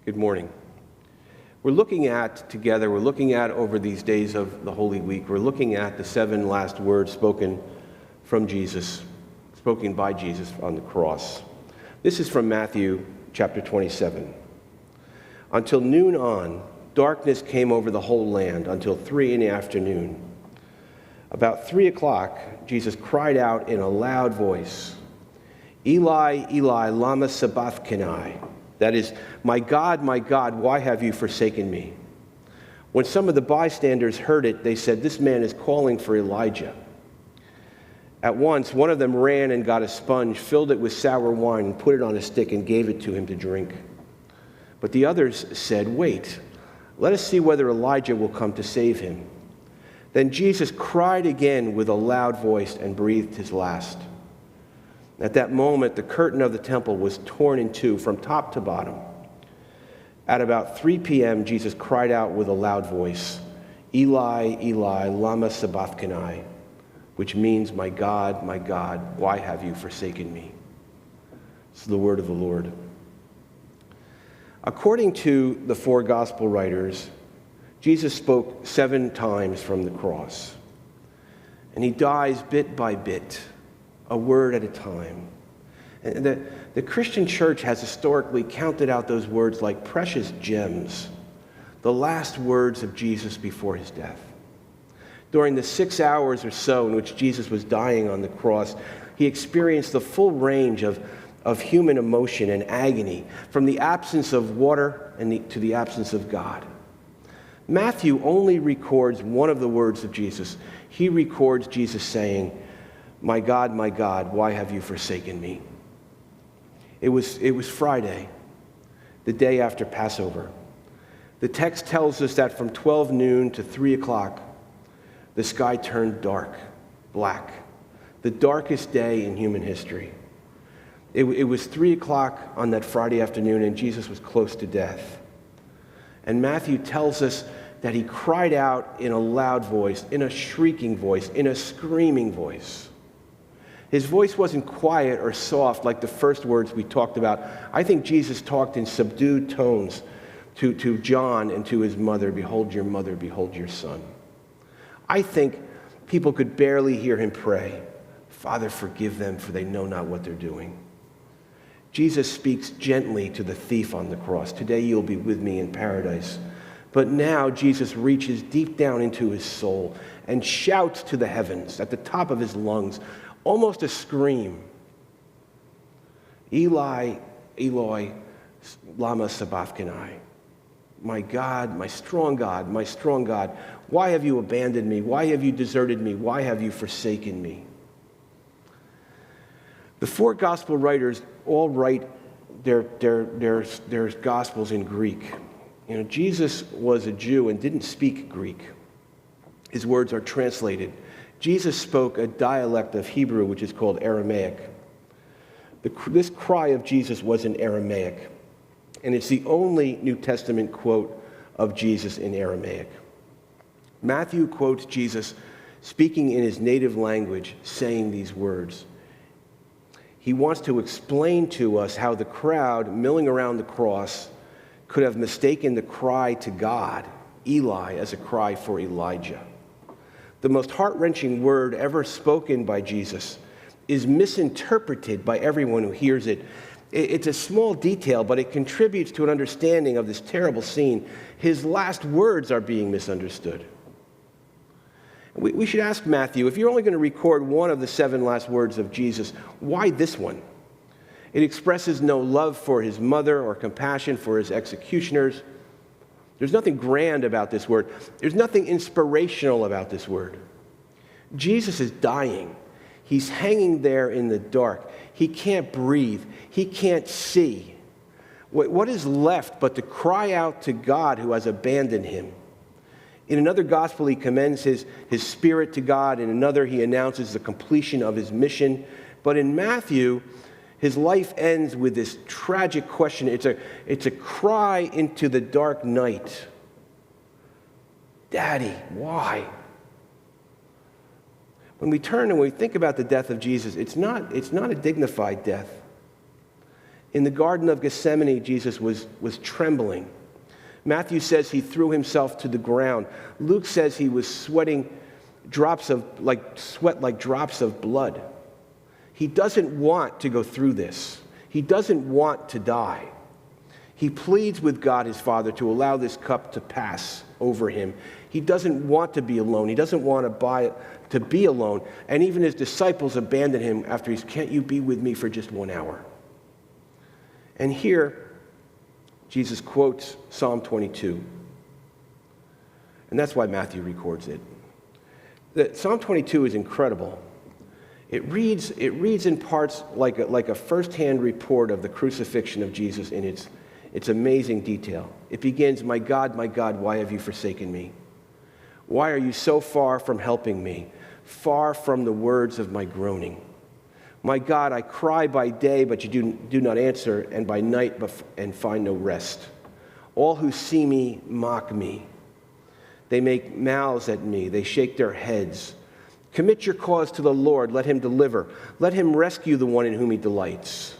Good morning. We're looking at over these days of the Holy Week, we're looking at the 7 last words spoken by Jesus on the cross. This is from Matthew chapter 27. Until noon on, darkness came over the whole land until 3 p.m. About 3 o'clock, Jesus cried out in a loud voice, "Eli, Eli, lama sabachthani?" That is, my God, why have you forsaken me?" When some of the bystanders heard it, they said, "This man is calling for Elijah." At once, one of them ran and got a sponge, filled it with sour wine, and put it on a stick and gave it to him to drink. But the others said, "Wait, let us see whether Elijah will come to save him." Then Jesus cried again with a loud voice and breathed his last. At that moment, the curtain of the temple was torn in two from top to bottom. At about 3 p.m., Jesus cried out with a loud voice, "Eli, Eli, lama sabachthani?" which means, my God, why have you forsaken me?" This is the word of the Lord. According to the 4 gospel writers, Jesus spoke 7 times from the cross. And he dies bit by bit, a word at a time. And the Christian church has historically counted out those words like precious gems, the last words of Jesus before his death. During the 6 hours or so in which Jesus was dying on the cross, he experienced the full range of human emotion and agony, from the absence of water to the absence of God. Matthew only records one of the words of Jesus. He records Jesus saying, my God, why have you forsaken me?" It was Friday, the day after Passover. The text tells us that from 12 noon to 3 o'clock, the sky turned dark, black, the darkest day in human history. It was 3 o'clock on that Friday afternoon, and Jesus was close to death. And Matthew tells us that he cried out in a loud voice, in a shrieking voice, in a screaming voice. His voice wasn't quiet or soft like the first words we talked about. I think Jesus talked in subdued tones to John and to his mother, "Behold your mother, behold your son." I think people could barely hear him pray, "Father, forgive them, for they know not what they're doing." Jesus speaks gently to the thief on the cross, "Today you'll be with me in paradise." But now Jesus reaches deep down into his soul and shouts to the heavens at the top of his lungs, almost a scream, "Eli, Eloi, lama sabachthani?" My God, my strong God, why have you abandoned me? Why have you deserted me? Why have you forsaken me? The 4 gospel writers all write their gospels in Greek. You know, Jesus was a Jew and didn't speak Greek. His words are translated. Jesus spoke a dialect of Hebrew, which is called Aramaic. This cry of Jesus was in Aramaic, and it's the only New Testament quote of Jesus in Aramaic. Matthew quotes Jesus speaking in his native language, saying these words. He wants to explain to us how the crowd milling around the cross could have mistaken the cry to God, Eli, as a cry for Elijah. The most heart-wrenching word ever spoken by Jesus is misinterpreted by everyone who hears it. It's a small detail, but it contributes to an understanding of this terrible scene. His last words are being misunderstood. We should ask Matthew, if you're only going to record one of the 7 last words of Jesus, why this one? It expresses no love for his mother or compassion for his executioners. There's nothing grand about this word. There's nothing inspirational about this word. Jesus is dying. He's hanging there in the dark. He can't breathe. He can't see. What is left but to cry out to God who has abandoned him? In another gospel, he commends his spirit to God. In another, he announces the completion of his mission. But in Matthew, his life ends with this tragic question. It's a cry into the dark night. Daddy, why? When we turn and we think about the death of Jesus, it's not a dignified death. In the Garden of Gethsemane, Jesus was trembling. Matthew says he threw himself to the ground. Luke says he was sweating drops of blood. He doesn't want to go through this. He doesn't want to die. He pleads with God, his Father, to allow this cup to pass over him. He doesn't want to be alone. He doesn't want to be alone. And even his disciples abandon him after he's, "Can't you be with me for just 1 hour?" And here, Jesus quotes Psalm 22. And that's why Matthew records it. Psalm 22 is incredible. It reads in parts like a first-hand report of the crucifixion of Jesus in its amazing detail. It begins, my God, why have you forsaken me? Why are you so far from helping me, far from the words of my groaning? My God, I cry by day, but you do not answer, and by night and find no rest. All who see me mock me. They make mouths at me. They shake their heads. Commit your cause to the Lord. Let him deliver. Let him rescue the one in whom he delights.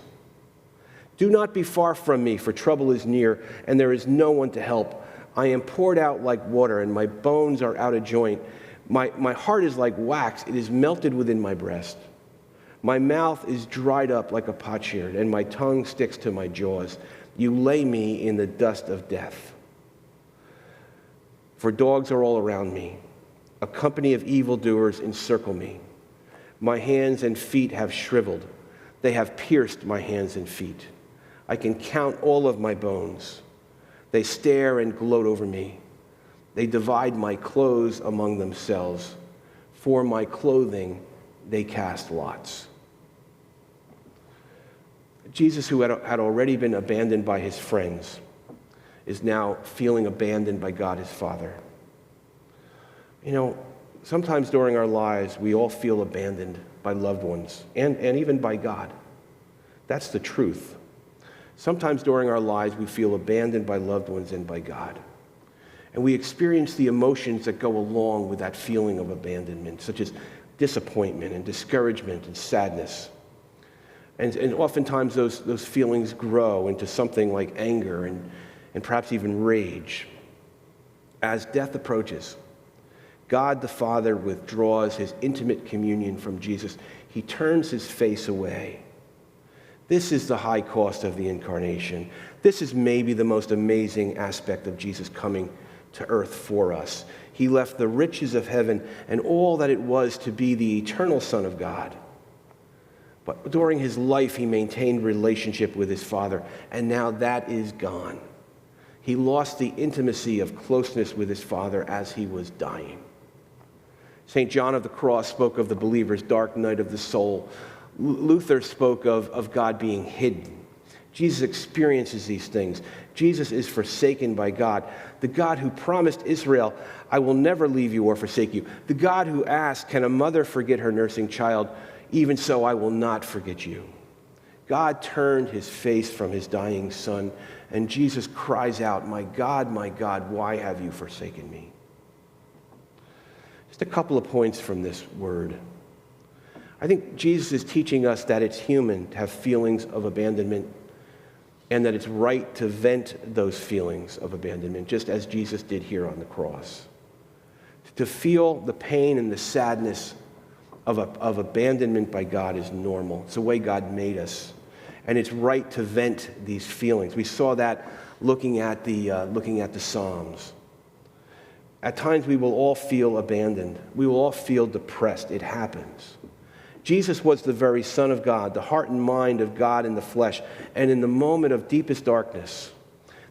Do not be far from me, for trouble is near, and there is no one to help. I am poured out like water, and my bones are out of joint. My heart is like wax. It is melted within my breast. My mouth is dried up like a potsherd, and my tongue sticks to my jaws. You lay me in the dust of death. For dogs are all around me. A company of evildoers encircle me. My hands and feet have shriveled. They have pierced my hands and feet. I can count all of my bones. They stare and gloat over me. They divide my clothes among themselves. For my clothing they cast lots. Jesus, who had already been abandoned by his friends, is now feeling abandoned by God his Father. You know, sometimes during our lives, we all feel abandoned by loved ones and even by God. That's the truth. Sometimes during our lives, we feel abandoned by loved ones and by God. And we experience the emotions that go along with that feeling of abandonment, such as disappointment and discouragement and sadness. And oftentimes those feelings grow into something like anger and perhaps even rage. As death approaches, God the Father withdraws his intimate communion from Jesus. He turns his face away. This is the high cost of the incarnation. This is maybe the most amazing aspect of Jesus coming to earth for us. He left the riches of heaven and all that it was to be the eternal Son of God. But during his life, he maintained relationship with his Father, and now that is gone. He lost the intimacy of closeness with his Father as he was dying. St. John of the Cross spoke of the believer's dark night of the soul. Luther spoke of God being hidden. Jesus experiences these things. Jesus is forsaken by God. The God who promised Israel, I will never leave you or forsake you. The God who asked, can a mother forget her nursing child? Even so, I will not forget you. God turned his face from his dying son, and Jesus cries out, my God, why have you forsaken me? Just a couple of points from this word. I think Jesus is teaching us that it's human to have feelings of abandonment and that it's right to vent those feelings of abandonment, just as Jesus did here on the cross. To feel the pain and the sadness of abandonment by God is normal. It's the way God made us. And it's right to vent these feelings. We saw that looking at the Psalms. At times we will all feel abandoned. We will all feel depressed. It happens. Jesus was the very Son of God, the heart and mind of God in the flesh. And in the moment of deepest darkness,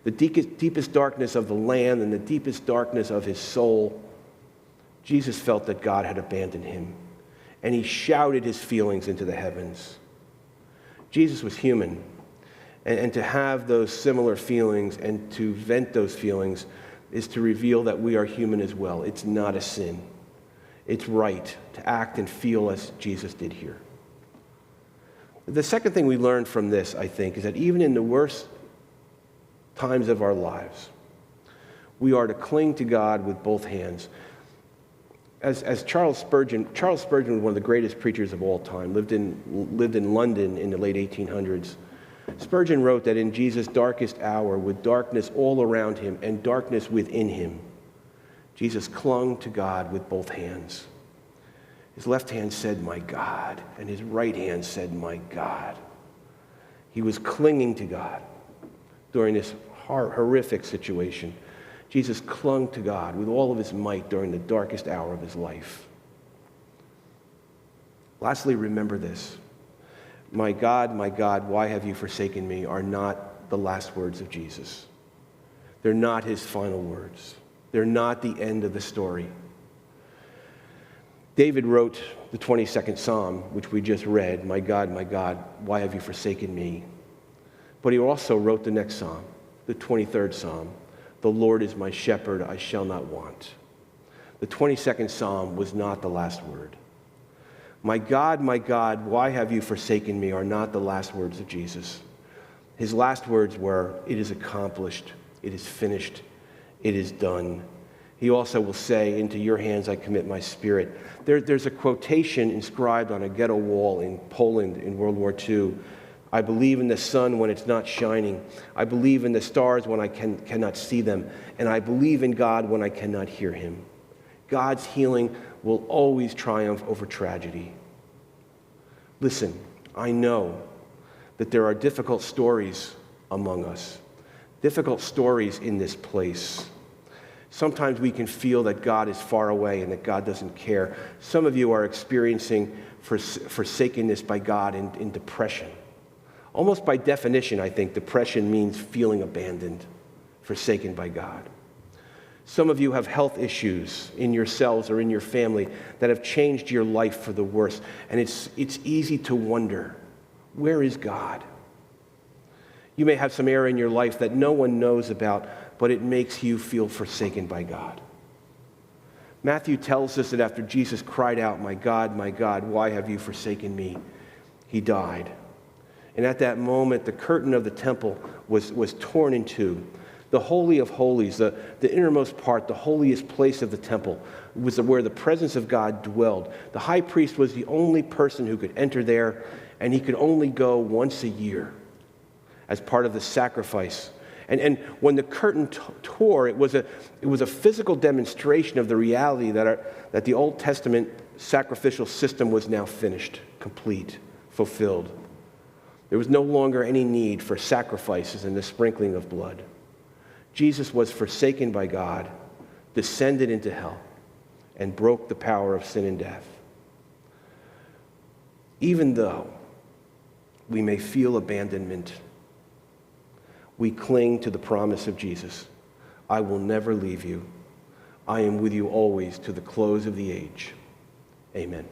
the deepest darkness of the land and the deepest darkness of his soul, Jesus felt that God had abandoned him. And he shouted his feelings into the heavens. Jesus was human. And to have those similar feelings and to vent those feelings is to reveal that we are human as well. It's not a sin. It's right to act and feel as Jesus did here. The second thing we learn from this, I think, is that even in the worst times of our lives, we are to cling to God with both hands. As Charles Spurgeon was one of the greatest preachers of all time, lived in London in the late 1800s. Spurgeon wrote that in Jesus' darkest hour, with darkness all around him and darkness within him, Jesus clung to God with both hands. His left hand said, "My God," and his right hand said, "My God." He was clinging to God during this horrific situation. Jesus clung to God with all of his might during the darkest hour of his life. Lastly, remember this. My God, why have you forsaken me?" are not the last words of Jesus. They're not his final words. They're not the end of the story. David wrote the 22nd Psalm, which we just read, my God, why have you forsaken me?" But he also wrote the next Psalm, the 23rd Psalm, "The Lord is my shepherd, I shall not want." The 22nd Psalm was not the last word. My God, why have you forsaken me?" are not the last words of Jesus. His last words were, "It is accomplished, it is finished, it is done." He also will say, "Into your hands I commit my spirit." There's a quotation inscribed on a ghetto wall in Poland in World War II. "I believe in the sun when it's not shining. I believe in the stars when I cannot see them. And I believe in God when I cannot hear him." God's healing will always triumph over tragedy. Listen, I know that there are difficult stories among us, difficult stories in this place. Sometimes we can feel that God is far away and that God doesn't care. Some of you are experiencing forsakenness by God in depression. Almost by definition, I think depression means feeling abandoned, forsaken by God. Some of you have health issues in yourselves or in your family that have changed your life for the worse. And it's easy to wonder, where is God? You may have some area in your life that no one knows about, but it makes you feel forsaken by God. Matthew tells us that after Jesus cried out, my God, why have you forsaken me?" he died. And at that moment, the curtain of the temple was torn in two. The Holy of Holies, the innermost part, the holiest place of the temple, was where the presence of God dwelled. The high priest was the only person who could enter there, and he could only go once a year as part of the sacrifice. And when the curtain tore, it was a physical demonstration of the reality that the Old Testament sacrificial system was now finished, complete, fulfilled. There was no longer any need for sacrifices and the sprinkling of blood. Jesus was forsaken by God, descended into hell, and broke the power of sin and death. Even though we may feel abandonment, we cling to the promise of Jesus. "I will never leave you. I am with you always to the close of the age." Amen.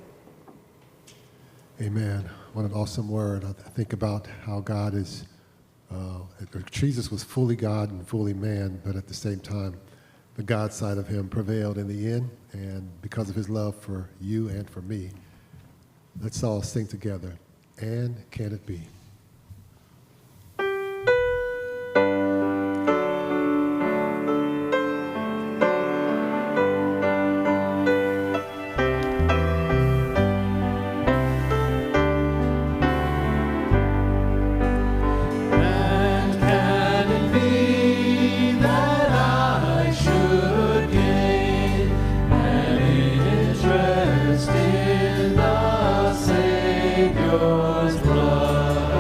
Amen. What an awesome word. I think about how God is, Jesus was fully God and fully man, but at the same time, the God side of him prevailed in the end, and because of his love for you and for me, let's all sing together. And can it be? In the Savior's blood.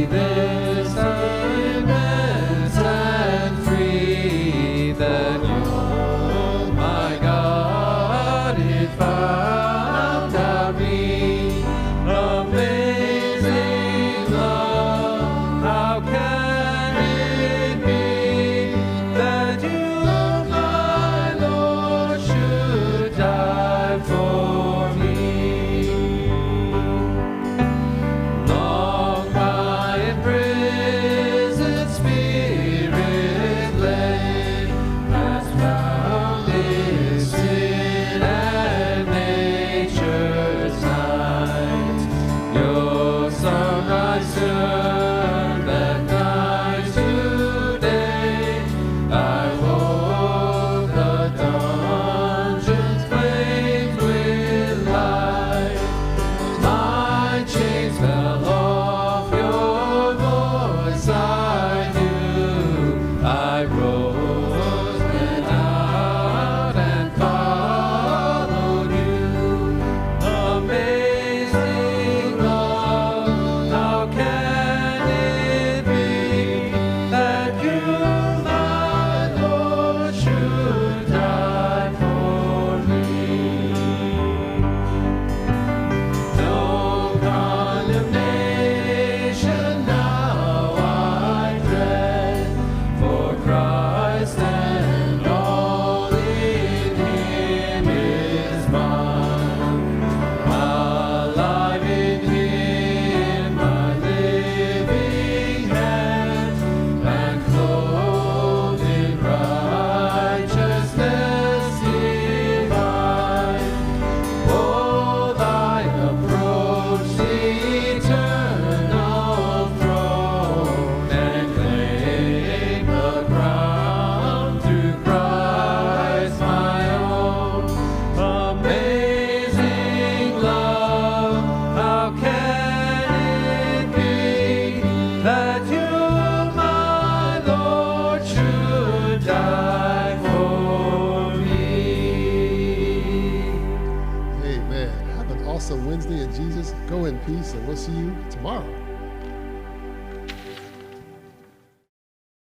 this time and set free, that you, my God, it found out me. Amazing love, how can it be that you, my Lord, should die for me? Long by in prison, spirit led, has found his sin and nature's night. Your sunrise turned that night to day. I woke the dungeons flamed with light. My chains fell off, your voice I knew. I rose, went out, and followed you. Amazing love, how can it be that you, my Lord, should die for me? No condemnation now I dread, for Christ and all in Him is mine. Alive in Him, my living hand, and clothed in righteousness divine. Oh, thy approach, the eternal throne, and claim the crown through Christ my own. Amazing love, how can it be that you, my Lord, should die for me? Amen. Have an awesome Wednesday in Jesus. Go in peace, and we'll see you tomorrow.